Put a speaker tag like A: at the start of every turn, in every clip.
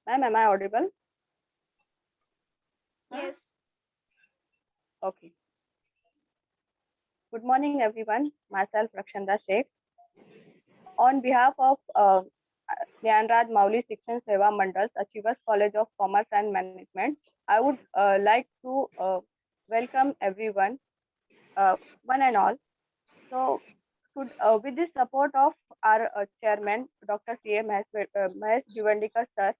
A: Ma'am, am I audible?
B: Yes.
A: Okay. Good morning, everyone. Myself, Rakshanda Sheikh. On behalf of Gyanraj Mauli Shikshan Seva Mandal's Achievers College of Commerce and Management, I would like to welcome everyone, one and all. So, with the support of our chairman, Dr. C.A. Mahesh Jivandikar sir,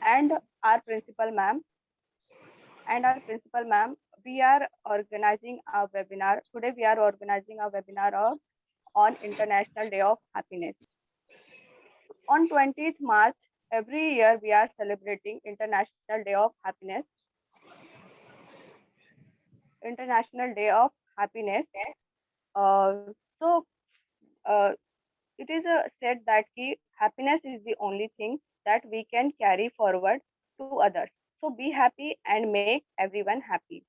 A: and our principal ma'am, we are organizing a webinar. Today, we are organizing a webinar on International Day of Happiness. On 20th March, every year we are celebrating International Day of Happiness. International Day of Happiness. So, uh, it is said that happiness is the only thing that we can carry forward to others. So be happy and make everyone happy.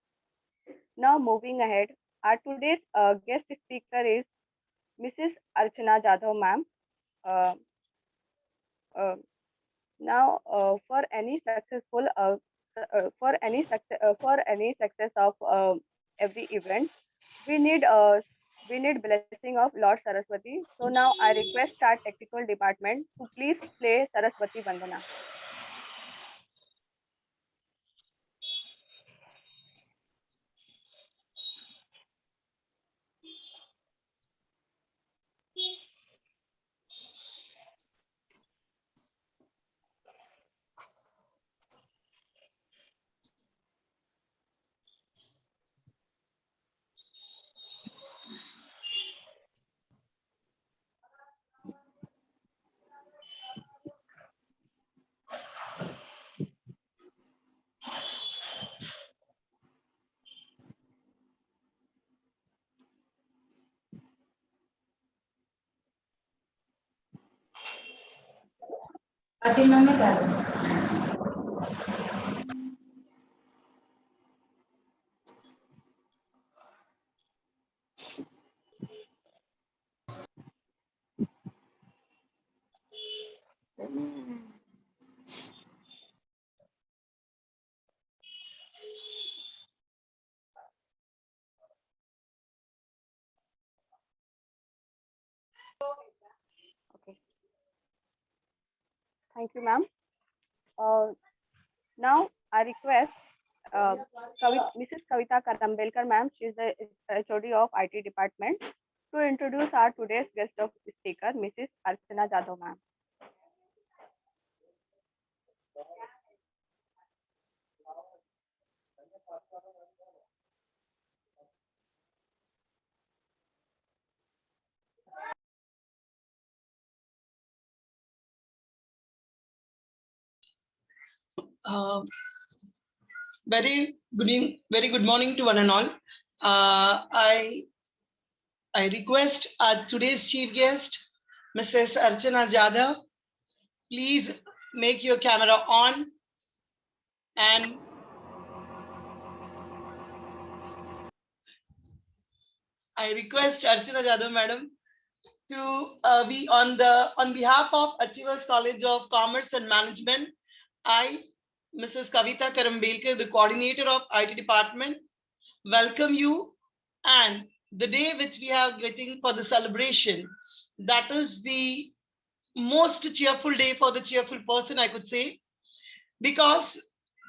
A: Now moving ahead, our today's guest speaker is Mrs. Archana Jadhav ma'am. Uh, uh, Now, for any success of every event, we need blessing of Lord Saraswati. So now I request our technical department to please play Saraswati Vandana. Okay, thank you, ma'am. Now I request Mrs. Kavita Karambelkar, ma'am. She is the HOD of IT department, to introduce our today's guest of speaker, Mrs. Archana Jadhav, ma'am.
C: Very good morning to one and all. I request our today's chief guest, Mrs. Archana Jadhav, please make your camera on and I request Archana Jadhav, madam, to be on behalf of Achievers College of Commerce and Management. I, Mrs. Kavita Karambelkar, the coordinator of IT department, welcome you, and the day which we are getting for the celebration, that is the most cheerful day for the cheerful person, I could say, because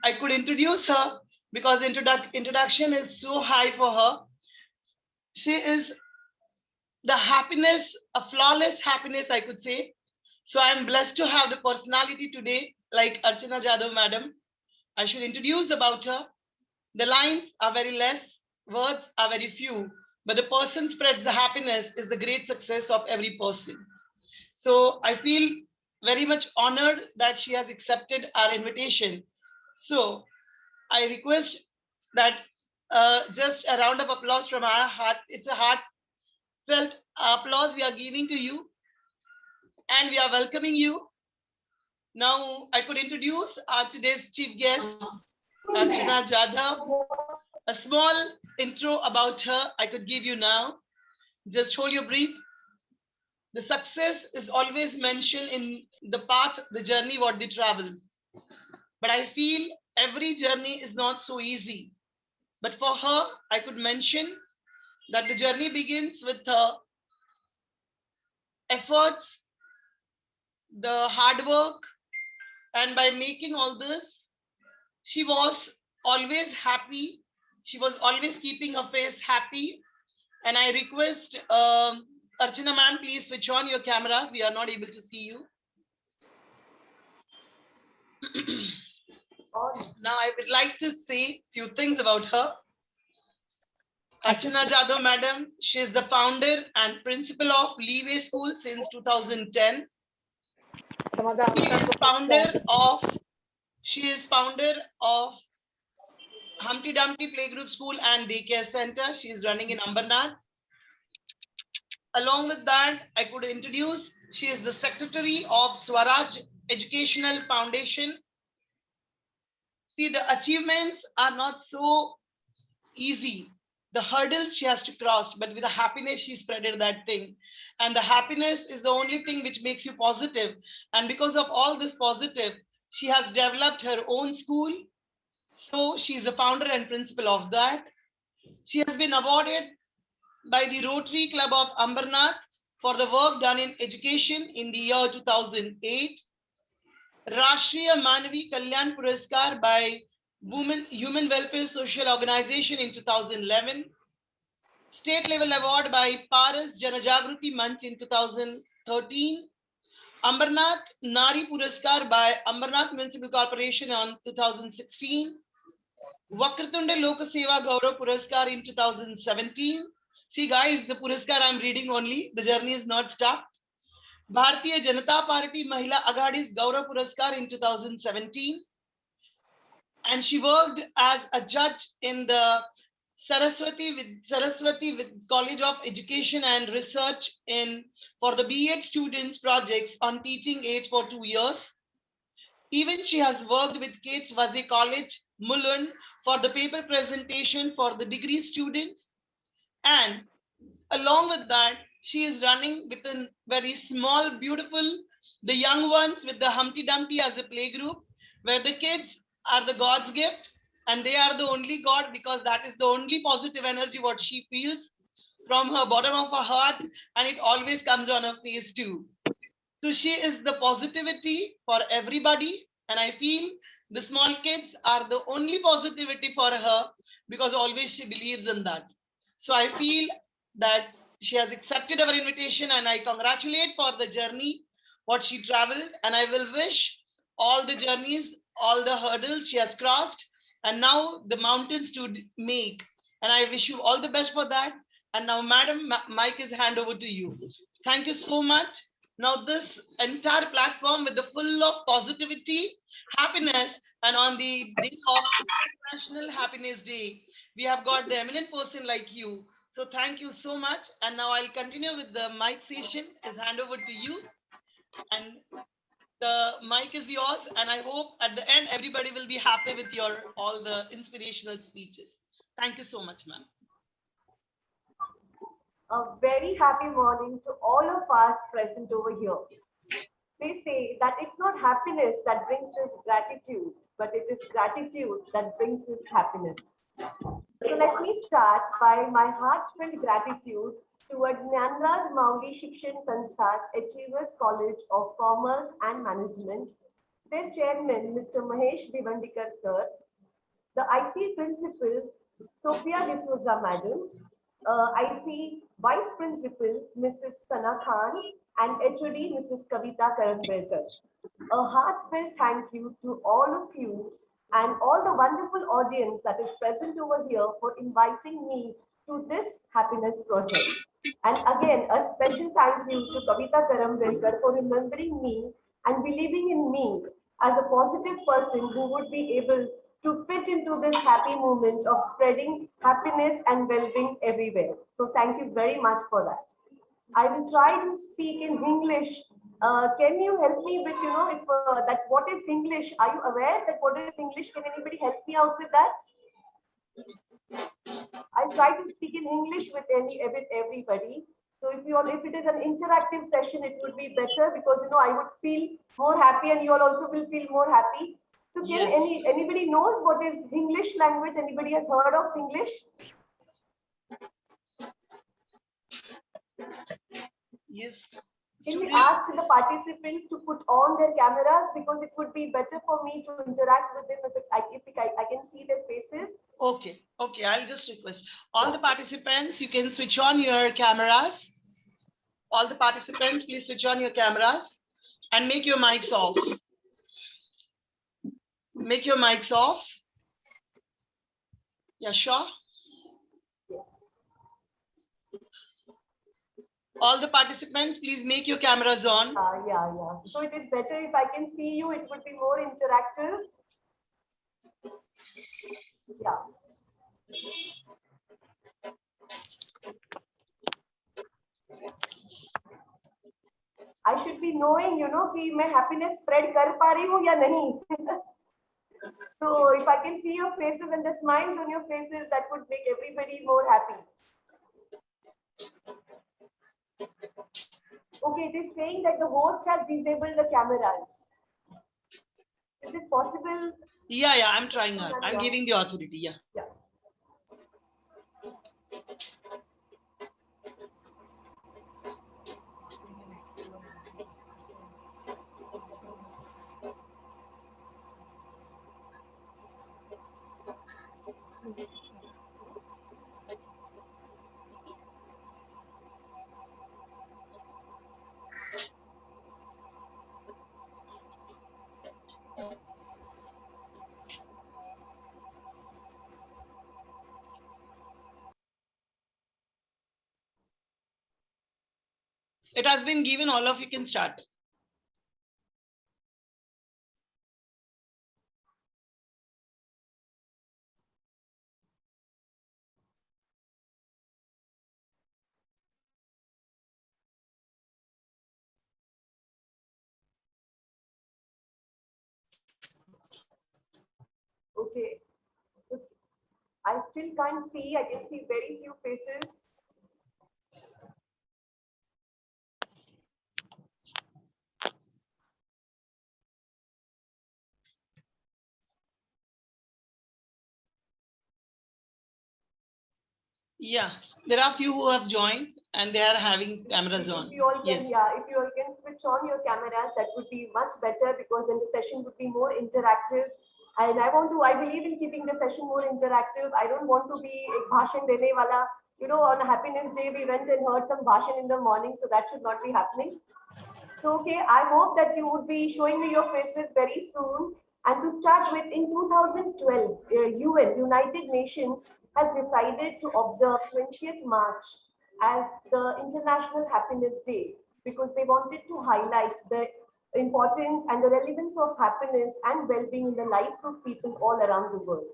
C: I could introduce her, because introduction is so high for her. She is the happiness, a flawless happiness, I could say. So I'm blessed to have the personality today like Archana Jadhav, madam. I should introduce about her. The lines are very less, words are very few, but the person spreads the happiness is the great success of every person. So I feel very much honored that she has accepted our invitation. So I request that just a round of applause from our heart. It's a heartfelt applause we are giving to you, and we are welcoming you. Now I could introduce our today's chief guest, Archana Jadhav. A small intro about her I could give you now. Just hold your breath. The success is always mentioned in the path, the journey, what they travel. But I feel every journey is not so easy. But for her, I could mention that the journey begins with her efforts, the hard work, and by making all this, she was always happy. She was always keeping her face happy. And I request Archana ma'am, please switch on your cameras. We are not able to see you. Now I would like to say a few things about her. Archana Jadhav madam, she is the founder and principal of Leeway School since 2010. She is founder of Humpty Dumpty Playgroup School and Daycare Center. She is running in Ambernath. Along with that, I could introduce, she is the secretary of Swaraj Educational Foundation. See, the achievements are not so easy. The hurdles she has to cross, but with the happiness, she spreaded that thing. And the happiness is the only thing which makes you positive. And because of all this positive, she has developed her own school. So she is the founder and principal of that. She has been awarded by the Rotary Club of Ambernath for the work done in education in the year 2008. Rashtriya Manavi Kalyan Puraskar by Human Welfare Social Organization in 2011. State level award by Paras Janajagruti Manch in 2013. Ambernath Nari Puraskar by Ambernath Municipal Corporation on 2016. Vakratunde Loka Seva Gaurav Puraskar in 2017. See guys, the Puraskar I'm reading only, the journey is not stopped. Bharatiya Janata Party Mahila Aghadi's Gaurav Puraskar in 2017. And she worked as a judge in the Saraswati with College of Education and Research for the B.Ed students projects on teaching age for 2 years. Even she has worked with Kate's Vaze College, Mulund, for the paper presentation for the degree students. And along with that, she is running with a very small, beautiful, the young ones with the Humpty Dumpty as a playgroup, where the kids are the God's gift and they are the only God, because that is the only positive energy what she feels from her bottom of her heart, and it always comes on her face too. So she is the positivity for everybody, and I feel the small kids are the only positivity for her, because always she believes in that. So I feel that she has accepted our invitation, and I congratulate for the journey what she traveled, and I will wish all the journeys, all the hurdles she has crossed, and now the mountains to make. And I wish you all the best for that. And now, madam, mic is hand over to you. Thank you so much. Now this entire platform with the full of positivity, happiness, and on the day of National Happiness Day, we have got the eminent person like you. So thank you so much. And now I'll continue with the mic session. Is hand over to you. And the mic is yours. And I hope at the end, everybody will be happy with your all the inspirational speeches. Thank you so much, ma'am.
B: A very happy morning to all of us present over here. They say that it's not happiness that brings us gratitude, but it is gratitude that brings us happiness. So let me start by my heartfelt gratitude towards Nyanraj Mauli Shikshan Sanstha's Achievers College of Commerce and Management, their chairman, Mr. Mahesh Bivandikar sir, the IC principal, Sophia D'Souza madam, IC Vice Principal, Mrs. Sana Khan, and HOD, Mrs. Kavita Karambelkar. A heartfelt thank you to all of you and all the wonderful audience that is present over here for inviting me to this happiness project. And again, a special thank you to Kavita Karambelkar for remembering me and believing in me as a positive person who would be able to fit into this happy movement of spreading happiness and well-being everywhere. So thank you very much for that. I will try to speak in English. Can you help me with, if that what is English? Are you aware that what is English? Can anybody help me out with that? I'll try to speak in English with everybody. So if it is an interactive session, it would be better, because I would feel more happy and you all also will feel more happy. So can
C: Yes.
B: anybody knows what is English language? Anybody has heard of English?
C: Yes.
B: Can we
C: Student.
B: ask the participants to put on their cameras, because it would be better for me to interact with them if I can see their faces.
C: Okay. Okay. I'll just request all the participants. You can switch on your cameras. All the participants, please switch on your cameras and make your mics off. Make your mics off. Yeah, sure.
B: Yes.
C: All the participants, please make your cameras on.
B: Yeah. So it is better if I can see you. It would be more interactive. Yeah. I should be knowing, कि मैं happiness spread कर पा रही हूँ या नहीं. So if I can see your faces and the smiles on your faces, that would make everybody more happy. Okay, it is saying that the host has disabled the cameras. Is it possible?
C: Yeah, I'm trying out. I'm giving the authority. Yeah. It has been given. All of you can start.
B: Okay. I still can't see. I can see very few faces.
C: Yeah, there are few who have joined and they are having cameras on.
B: If you all can,
C: Yes.
B: if you all can switch on your cameras, that would be much better, because then the session would be more interactive. And I believe in keeping the session more interactive. I don't want to be a bhashan dene wala. On Happiness Day, we went and heard some bhashan in the morning, so that should not be happening. So, okay, I hope that you would be showing me your faces very soon. And to start with, in 2012, UN, United Nations, has decided to observe 20th March as the International Happiness Day, because they wanted to highlight the importance and the relevance of happiness and well-being in the lives of people all around the world.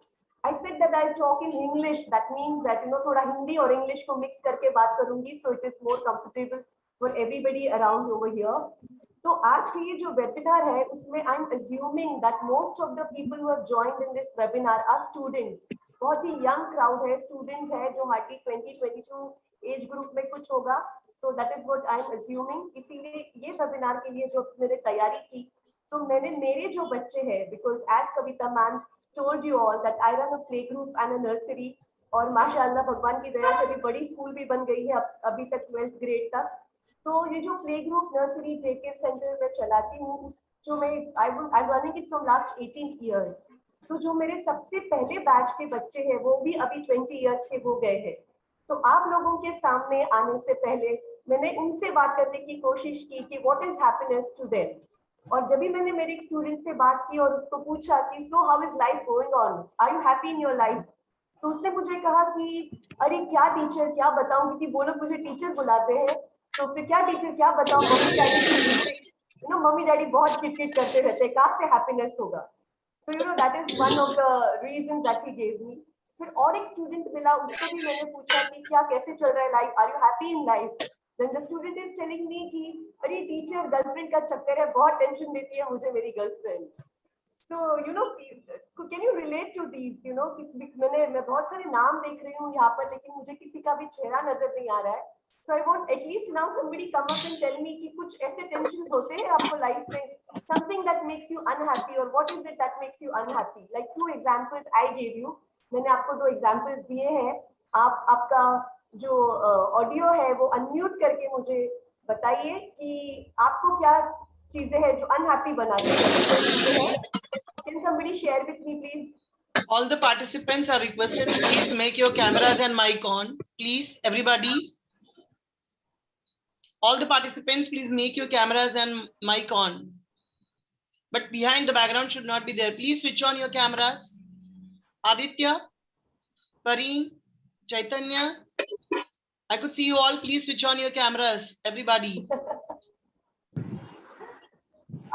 B: I said that I talk in English. That means that thoda Hindi or English ko mix karke baat karungi, so it is more comfortable for everybody around over here. तो आज के ये जो webinar है उसमें I am assuming that most of the people who have joined in this webinar are students. बहुत ही young crowd है, स्टूडेंट्स है जो हार्डली 20-22 एज ग्रुप में कुछ होगा. तो that is what I am assuming. इसीलिए ये वेबिनार के लिए जो मैंने तैयारी की, तो मैंने मेरे जो बच्चे हैं, because as Kavita ma'am told you all that I run a play group and a nursery, और माशाल्लाह भगवान की दया से भी बड़ी स्कूल भी बन गई है अभी तक 12th ग्रेड तक. तो ये जो play group nursery day care centre में चलाती हूँ, जो मैं I am running it from last 18 years. तो जो मेरे सबसे पहले बैच के बच्चे हैं वो भी अभी 20 इयर्स के हो गए हैं. तो आप लोगों के सामने आने से पहले मैंने उनसे बात करने की कोशिश की कि what is happiness to them. और जब भी मैंने मेरे एक स्टूडेंट से बात की और उसको पूछा कि so how is life going on, are you happy in your life, तो उसने मुझे कहा कि अरे क्या टीचर क्या बताऊं, क्योंकि वो लोग मुझे टीचर बुलाते हैं, तो फिर क्या टीचर क्या बताऊं, मम्मी डैडी मम्मी डैडी बहुत किटकिट करते रहते हैं, कहाँ से हैप्पीनेस होगा. तो that is one of the reasons that he gave me. फिर और एक स्टूडेंट मिला, उसको भी मैंने पूछा कि क्या कैसे चल रहा है life, are you happy in life. Then the student is telling me कि अरे टीचर गर्लफ्रेंड का चक्कर है, बहुत टेंशन देती है मुझे मेरी girlfriend. So can you relate to these? मैं बहुत सारे नाम देख रही हूँ यहाँ पर, लेकिन मुझे किसी का भी चेहरा नजर नहीं आ रहा है. So I want at least now somebody come up and tell me कि कुछ ऐसे टेंशन होते हैं आपको लाइफ में something that makes you unhappy, or what is it that makes you unhappy? Like 2 examples I gave you. मैंने आपको 2 examples दिए हैं. आप आपका जो ऑडियो है वो अनम्यूट करके मुझे बताइए कि आपको क्या चीजें हैं जो अनहैप्पी बनाती हैं. Can somebody share with me, please?
C: All the participants are requested to please make your cameras and mic on. Please, everybody. All the participants, please make your cameras and mic on. But behind the background should not be there. Please switch on your cameras. Aditya, Pareen, Chaitanya, I could see you all. Please switch on your cameras, everybody.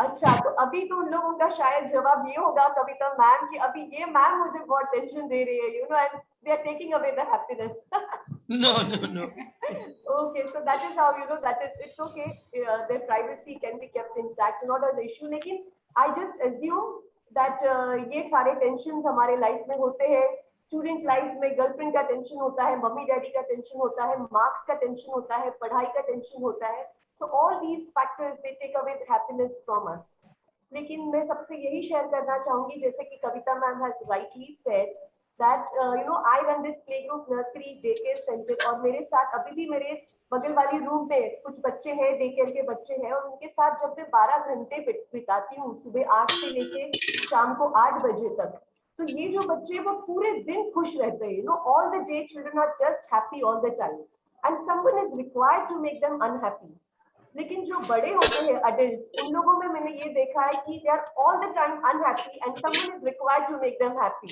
B: अच्छा, तो अभी तो उन लोगों का शायद जवाब ये होगा कविता मैम कि अभी ये मैम मुझे बहुत टेंशन दे रही है, and they are taking away the happiness.
C: No.
B: Okay, so that is how, that is, it's okay. Their privacy can be kept intact, not an issue. लेकिन I just assume that ये सारे tensions हमारे life में होते हैं. Student life में girlfriend का tension होता है, मम्मी डैडी का टेंशन होता है, मार्क्स का टेंशन होता है, पढ़ाई का टेंशन होता है. So all these factors, they take away the happiness from us. लेकिन मैं सबसे यही शेयर करना चाहूंगी, जैसे कि कविता ma'am has rightly said that I run this playgroup nursery daycare center, और मेरे साथ अभी भी मेरे बगल वाली रूम में कुछ बच्चे हैं, डेकेयर के बच्चे हैं, और उनके साथ जब मैं 12 घंटे बिताती हूँ सुबह 8 से लेके शाम को 8 बजे तक, तो ये जो बच्चे वो पूरे दिन खुश रहते हैं. All the day children are just happy all the time, and someone is required to make them unhappy. लेकिन जो बड़े होते हैं adults, उन लोगों में मैंने ये देखा है कि they are all the time unhappy and someone is required to make them happy.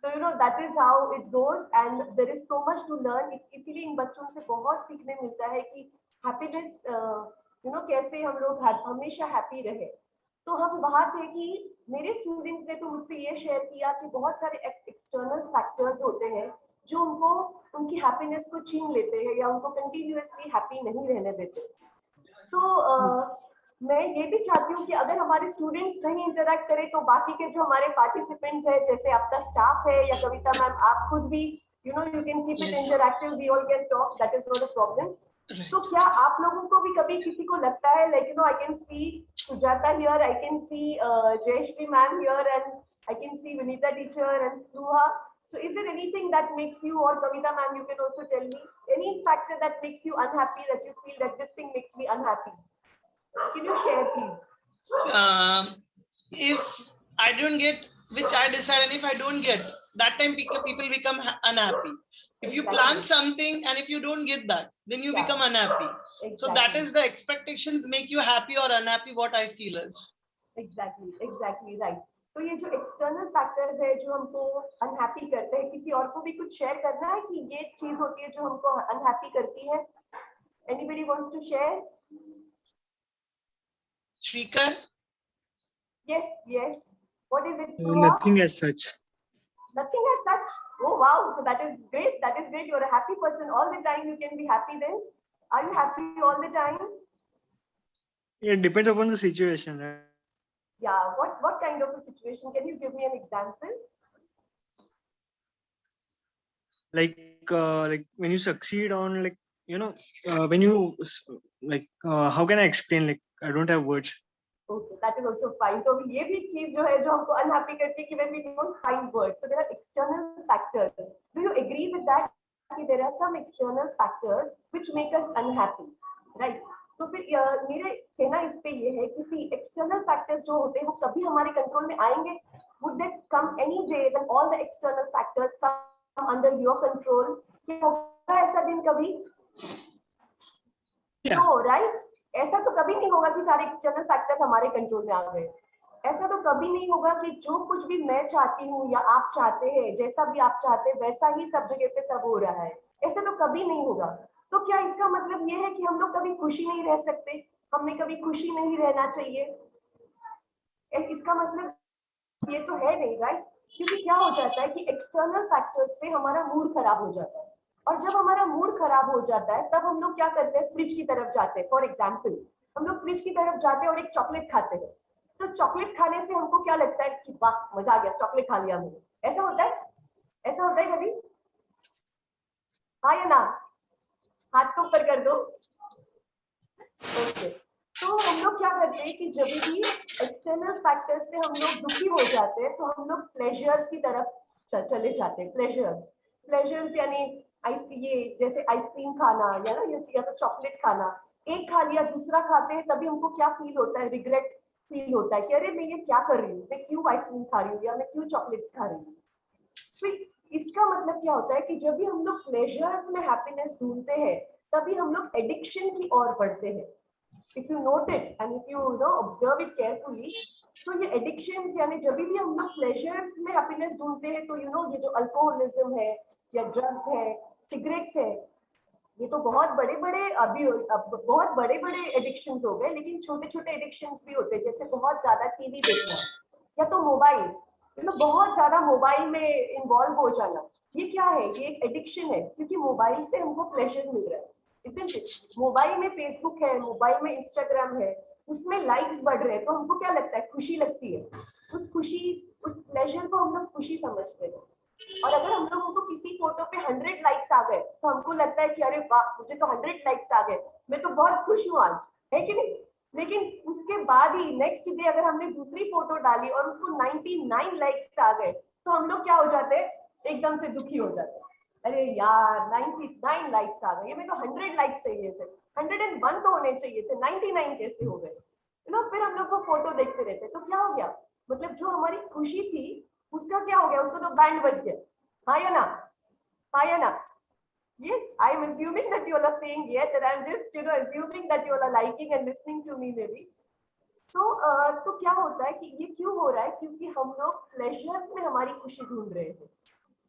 B: So that is how it goes, and there is so much to learn. इसीलिए इन बच्चों से बहुत सीखने मिलता है कि happiness कैसे हम लोग हमेशा happy रहे. तो हम बात है कि मेरे स्टूडेंट्स ने तो मुझसे ये शेयर किया कि बहुत सारे एक्सटर्नल फैक्टर्स होते हैं जो उनको उनकी हैप्पीनेस को छीन लेते हैं या उनको कंटिन्यूअसली हैप्पी नहीं रहने देते. तो मैं ये भी चाहती हूँ कि अगर हमारे स्टूडेंट्स नहीं इंटरैक्ट करें तो बाकी के जो हमारे पार्टिसिपेंट्स हैं, जैसे आपका स्टाफ है या कविता मैम, आप खुद भी you can keep it interactive, we all can talk, that is not a problem. तो क्या आप लोगों को भी कभी किसी को लगता है like I can see Sujata here, I can see Jayashree ma'am here, and I can see Vinita teacher and Spriha. So is there anything that makes you, or Kavita ma'am, you can also tell me, any factor that makes you unhappy, that you feel that this thing makes me unhappy? Can you share, please?
C: If I don't get, which I decide, and if I don't get, that time people become unhappy. If you plan something and if you don't get that, then you become unhappy. Exactly. So that is the expectations make you happy or unhappy, what I feel is.
B: Exactly right. तो ये जो external factors है जो हमको unhappy करते हैं, किसी और को भी कुछ शेयर करना है कि ये चीज होती है जो हमको अनहैप्पी करती है? Anybody wants to share?
C: Shrikar?
B: Yes. What is it?
D: Nothing as such.
B: Nothing as such? Oh wow, so that is great. You're a happy person all the time. You can be happy then. Are you happy all the time?
D: It depends upon the situation, right?
B: Yeah, what kind of a situation? Can you give me an example?
D: Like when you succeed on when you how can I explain? Like I don't have words.
B: Okay, that is also fine. So ये भी चीज जो है जो हमको unhappy करती है कि when we don't find words. So there are external factors. Do you agree with that? There are some external factors which make us unhappy, right? तो फिर मेरे कहना इस पे ये है कि एक्सटर्नल फैक्टर्स जो होते हैं वो कभी हमारे कंट्रोल में आएंगे. Would they come any day when all the external factors come under your control? क्या होगा ऐसा दिन कभी? No, right? ऐसा तो कभी नहीं होगा कि सारे एक्सटर्नल फैक्टर्स हमारे कंट्रोल में आ गए. ऐसा तो कभी नहीं होगा कि जो कुछ भी मैं चाहती हूँ या आप चाहते हैं, जैसा भी आप चाहते हैं वैसा ही सब जगह पे सब हो रहा है. ऐसा तो कभी नहीं होगा. तो क्या इसका मतलब ये है कि हम लोग कभी खुशी नहीं रह सकते? हमने कभी खुशी नहीं रहना चाहिए? इसका मतलब ये तो है नहीं, राइट? क्योंकि क्या हो जाता है कि एक्सटर्नल फैक्टर्स से हमारा मूड खराब हो जाता है, और जब हमारा मूड खराब हो जाता है तब हम लोग क्या करते हैं? फ्रिज की तरफ जाते हैं. फॉर एग्जाम्पल, हम लोग फ्रिज की तरफ जाते हैं और एक चॉकलेट खाते हैं. तो चॉकलेट खाने से हमको क्या लगता है कि वाह मजा आ गया, चॉकलेट खा लिया मैंने. ऐसा होता है कभी? हाँ या ना? हाथ को ऊपर कर दो. ओके. तो हम लोग क्या करते हैं कि जब भी एक्सटर्नल फैक्टर्स से हम लोग दुखी हो जाते हैं तो हम लोग प्लेजर्स की तरफ चले जाते हैं। प्लेजर्स यानी ये जैसे आइसक्रीम खाना या तो चॉकलेट खाना, एक खा लिया दूसरा खाते हैं तभी हमको क्या फील होता है, रिग्रेट फील होता है कि अरे मैं ये क्या कर रही हूँ, मैं क्यों आइसक्रीम खा रही हूँ या मैं क्यों चॉकलेट्स खा रही हूँ। फिर इसका मतलब क्या होता है कि जब भी हम लोग प्लेजर्स में हैप्पीनेस ढूंढते हैं तभी हम लोग एडिक्शन की ओर बढ़ते हैं। If you note it and if you know observe it carefully, so ये एडिक्शन यानी जब भी हम लोग प्लेजर्स में हैप्पीनेस ढूंढते हैं तो ये जो अल्कोहलिज्म है या ड्रग्स है, सिगरेट्स है, ये तो बहुत बड़े बड़े बहुत बड़े बड़े एडिक्शंस हो गए, लेकिन छोटे छोटे एडिक्शंस भी होते हैं, जैसे बहुत ज्यादा टीवी देखना या तो मोबाइल, बहुत ज्यादा मोबाइल में इन्वॉल्व हो जाना। ये क्या है? ये एक एडिक्शन है क्योंकि मोबाइल से हमको प्लेजर मिल रहा है। मोबाइल में फेसबुक है, मोबाइल में इंस्टाग्राम है, उसमें लाइक्स बढ़ रहे हैं तो हमको क्या लगता है? खुशी लगती है। उस प्लेजर को हम लोग खुशी समझते हैं। और अगर हम लोगों को किसी फोटो पे 100 लाइक्स आ गए तो हमको लगता है कि अरे वाह, मुझे तो 100 लाइक्स आ गए, मैं तो बहुत खुश हूँ आज, है कि नहीं? लेकिन उसके बाद ही नेक्स्ट डे अगर हमने दूसरी फोटो डाली और उसको 99 लाइक्स आ गए तो हम लोग क्या हो जाते हैं? एकदम से दुखी हो जाते हैं। अरे यार 99 लाइक्स आ गए, मेरे को 100 लाइक्स चाहिए थे, 101 तो होने चाहिए थे, 99 कैसे हो गए? फिर हम लोग वो फोटो देखते रहते। तो क्या हो गया? मतलब जो हमारी खुशी थी उसका क्या हो गया? उसको तो बैंड बज गया। हाँ या ना? हाँ या ना? Yes, I'm assuming that you all are saying yes, and I'm just assuming that you all are liking and listening to me maybe. तो क्या होता है कि ये क्यों हो रहा है? क्योंकि हम लोग प्लेजर्स में हमारी खुशी ढूंढ रहे हैं।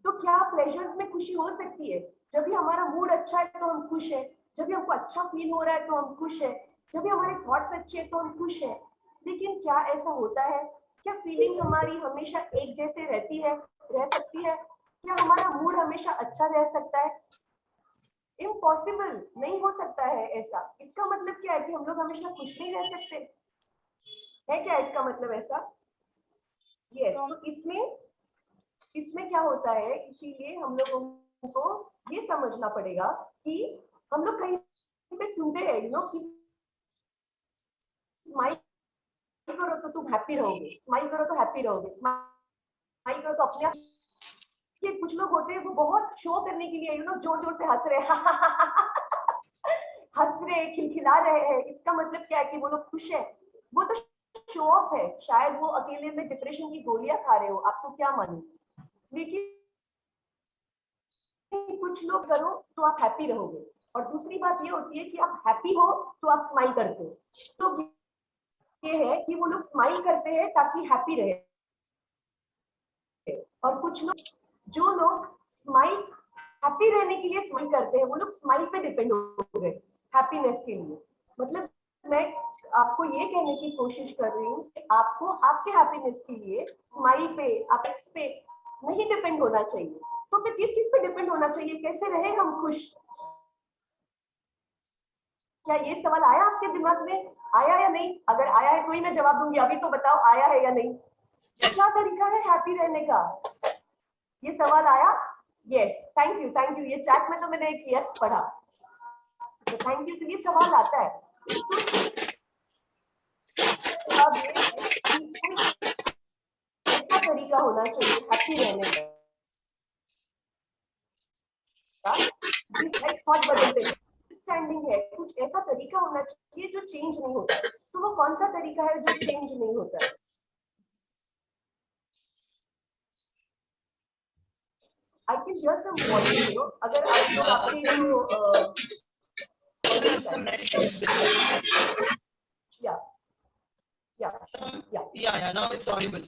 B: तो क्या प्लेजर्स में खुशी हो सकती है? जब भी हमारा मूड अच्छा है तो हम खुश है, जब भी हमको अच्छा फील हो रहा है तो हम खुश है, जब भी हमारे थॉट्स अच्छे हैं तो हम खुश है। लेकिन क्या ऐसा होता है? क्या फीलिंग हमारी हमेशा एक जैसे रह सकती है? क्या हमारा मूड हमेशा अच्छा रह सकता है? इम्पॉसिबल, नहीं हो सकता है ऐसा। इसका मतलब क्या है कि हम लोग हमेशा खुश नहीं रह सकते, है क्या इसका मतलब ऐसा? यस। तो इसमें क्या होता है, इसीलिए हम लोगों को ये समझना पड़ेगा कि हम लोग कहीं पे सुनते हैं कि स्माइल करो तो तुम हैप्पी रहोगे, स्माइल करो तो हैप्पी रहोगे, स्माइल करो तो अपने आप। ये कुछ लोग होते हैं वो बहुत शो करने के लिए जोर जोर से हंस रहे हंस रहे, खिलखिला रहे हैं। इसका मतलब क्या है कि वो लोग खुश है। वो तो शो ऑफ है। शायद वो अकेले में डिप्रेशन की गोलियां खा रहे हो, आपको क्या मालूम। लेकिन कुछ लोग करो तो आप हैप्पी रहोगे। और दूसरी बात ये होती है कि आप हैप्पी हो तो आप स्माइल करते हो। तो ये है कि वो लोग स्माइल करते हैं ताकि हैप्पी रहे। और कुछ लोग, जो लोग स्माइल हैप्पी रहने के लिए स्माइल करते हैं, वो लोग स्माइल पे डिपेंड हो गए हैप्पीनेस के लिए। मतलब मैं आपको ये कहने की कोशिश कर रही हूँ कि आपको आपके हैप्पीनेस के लिए स्माइल पे, अपेक्स पे नहीं डिपेंड होना चाहिए। तो फिर किस चीज पे डिपेंड होना चाहिए? कैसे रहे हम खुश? क्या ये सवाल आया आपके दिमाग में? आया या नहीं? अगर आया है तो ही मैं जवाब दूंगी। अभी तो बताओ आया है या नहीं? क्या तरीका है हैप्पी रहने का? ये सवाल आया? Yes, thank you. ये चैट में तो मैंने एक यस पढ़ा, तो थैंक यू। तो ये सवाल आता है। अब ऐसा तरीका होना चाहिए हैप्पी रहने का जिसमें थॉट बदलते हैं, अंडरस्टैंडिंग है, कुछ ऐसा तरीका होना चाहिए जो चेंज नहीं होता है। तो वो कौन सा तरीका है जो चेंज नहीं होता है? I can hear some voice, अगर आप लोग आपके जो
C: Yeah, now it's audible.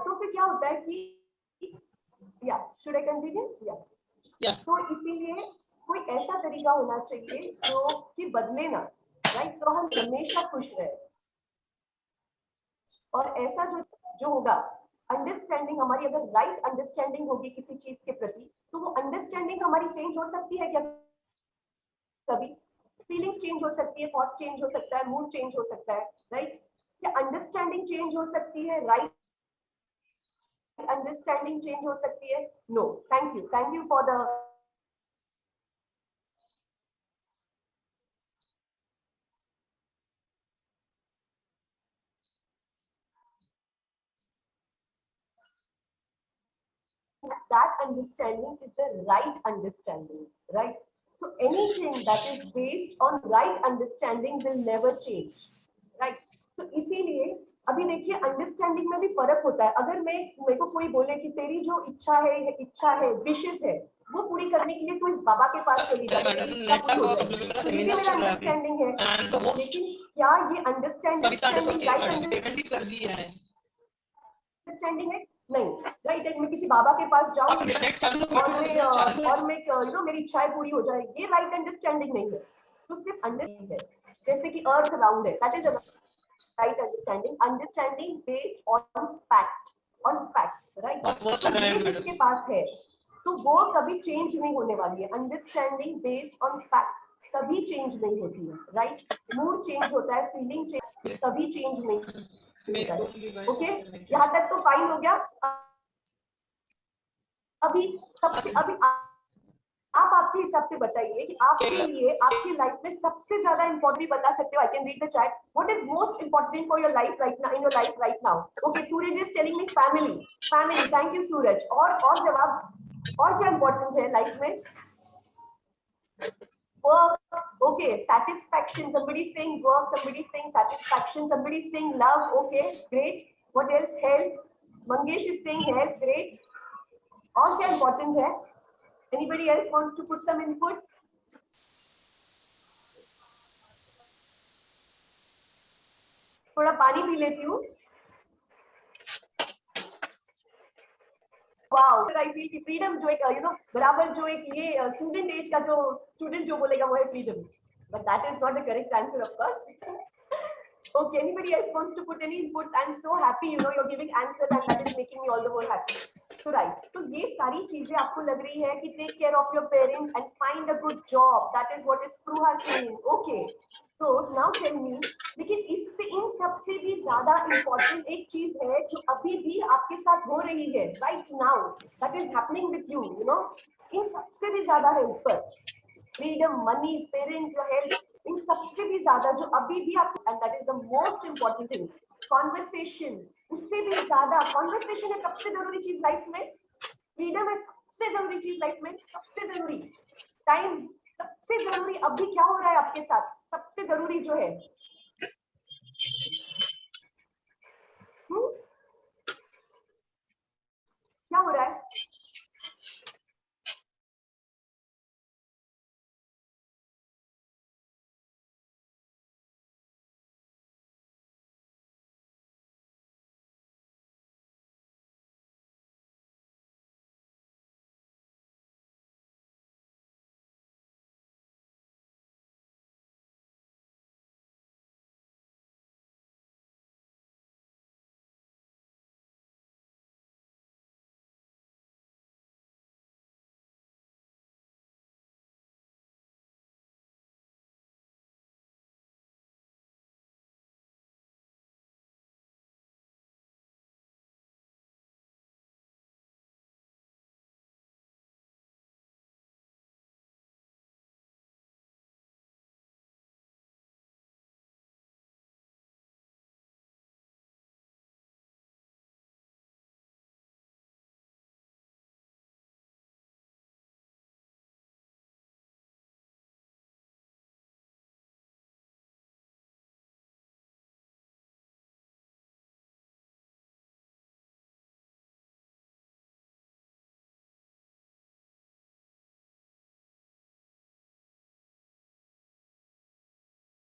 B: तो फिर क्या होता है कि should I continue?
C: Yeah.
B: तो इसीलिए कोई ऐसा तरीका होना चाहिए जो कि बदले ना, राइट? तो हम हमेशा खुश रहे। और ऐसा जो होगा, अंडरस्टैंडिंग हमारी, अगर राइट अंडरस्टैंडिंग होगी किसी चीज के प्रति, तो वो अंडरस्टैंडिंग हमारी चेंज हो सकती है क्या? कभी फीलिंग्स चेंज हो सकती है, थॉट्स चेंज हो सकता है, मूड चेंज हो सकता है, राइट? क्या अंडरस्टैंडिंग चेंज हो सकती है? राइट अंडरस्टैंडिंग चेंज हो सकती है? No. Thank you for the that understanding is the right understanding, right? So anything that is based on right understanding will never change, right? So इसीलिए अभी देखिए अंडरस्टैंडिंग में भी फर्क होता है. अगर मेरे को कोई बोले कि तेरी जो इच्छा है विशेष है वो पूरी करने के लिए तू इस बाबा के पास चली जा, तेरी इच्छा पूरी हो जाएगी, तो ये भी मेरा अंडरस्टैंडिंग है. लेकिन क्या ये अंडरस्टैंडिंग राइट अंडरस्टैंडिंग है? नहीं, राइट. मैं किसी बाबा के पास जाऊं और मैं मेरी इच्छाएं पूरी हो जाए, ये राइट अंडरस्टैंडिंग नहीं है. तो सिर्फ अंडरस्टैंडिंग है, जैसे कि अर्थ राउंड है, that is right understanding based on facts, right? जिसके पास है तो वो कभी चेंज नहीं होने वाली है. अंडरस्टैंडिंग बेस्ड ऑन फैक्ट्स कभी चेंज नहीं होती है, राइट? मूड चेंज होता है, फीलिंग चेंज, कभी चेंज नहीं होता है. ओके, यहाँ तक तो फाइन हो गया. अभी आप आपके हिसाब से बताइए कि आपके लिए आपकी लाइफ में सबसे ज्यादा इंपॉर्टेंट बता सकते हो. I can read the chat. What is most important for your life right now, in your life right now? Okay, Suraj is telling me family. Thank you Suraj. और जवाब, और क्या इंपॉर्टेंट है लाइफ में? Work. Okay, satisfaction. Somebody is saying work, somebody is saying satisfaction, somebody is saying love. Okay, great. What else? Health. Mangesh is saying health. Great. और क्या important है? Anybody else wants to put some inputs? थोड़ा पानी P लेती हूँ. Wow, I feel कि freedom जो एक बराबर जो एक ये स्टूडेंट एज का जो स्टूडेंट जो बोलेगा वो है freedom. But that is not the correct answer of course. Okay, anybody else wants to put any inputs? I'm so happy, you're giving answers and that is making me all the more happy. So right, तो ये सारी चीजें आपको लग रही है कि take care of your parents and find a good job. That is what is Spruha saying. Okay, so now tell me, लेकिन इससे इन सबसे भी ज्यादा important एक चीज है जो अभी भी आपके साथ हो रही है right now, that is happening with you, इन सबसे भी ज्यादा है ऊपर. Freedom, money, parents, your health, इन सबसे भी ज्यादा जो अभी भी आप, and that is the most important thing, conversation. उससे भी ज्यादा conversation है सबसे जरूरी चीज लाइफ में. फ्रीडम है सबसे जरूरी चीज लाइफ में, सबसे जरूरी. टाइम सबसे जरूरी. अभी क्या हो रहा है आपके साथ सबसे जरूरी जो है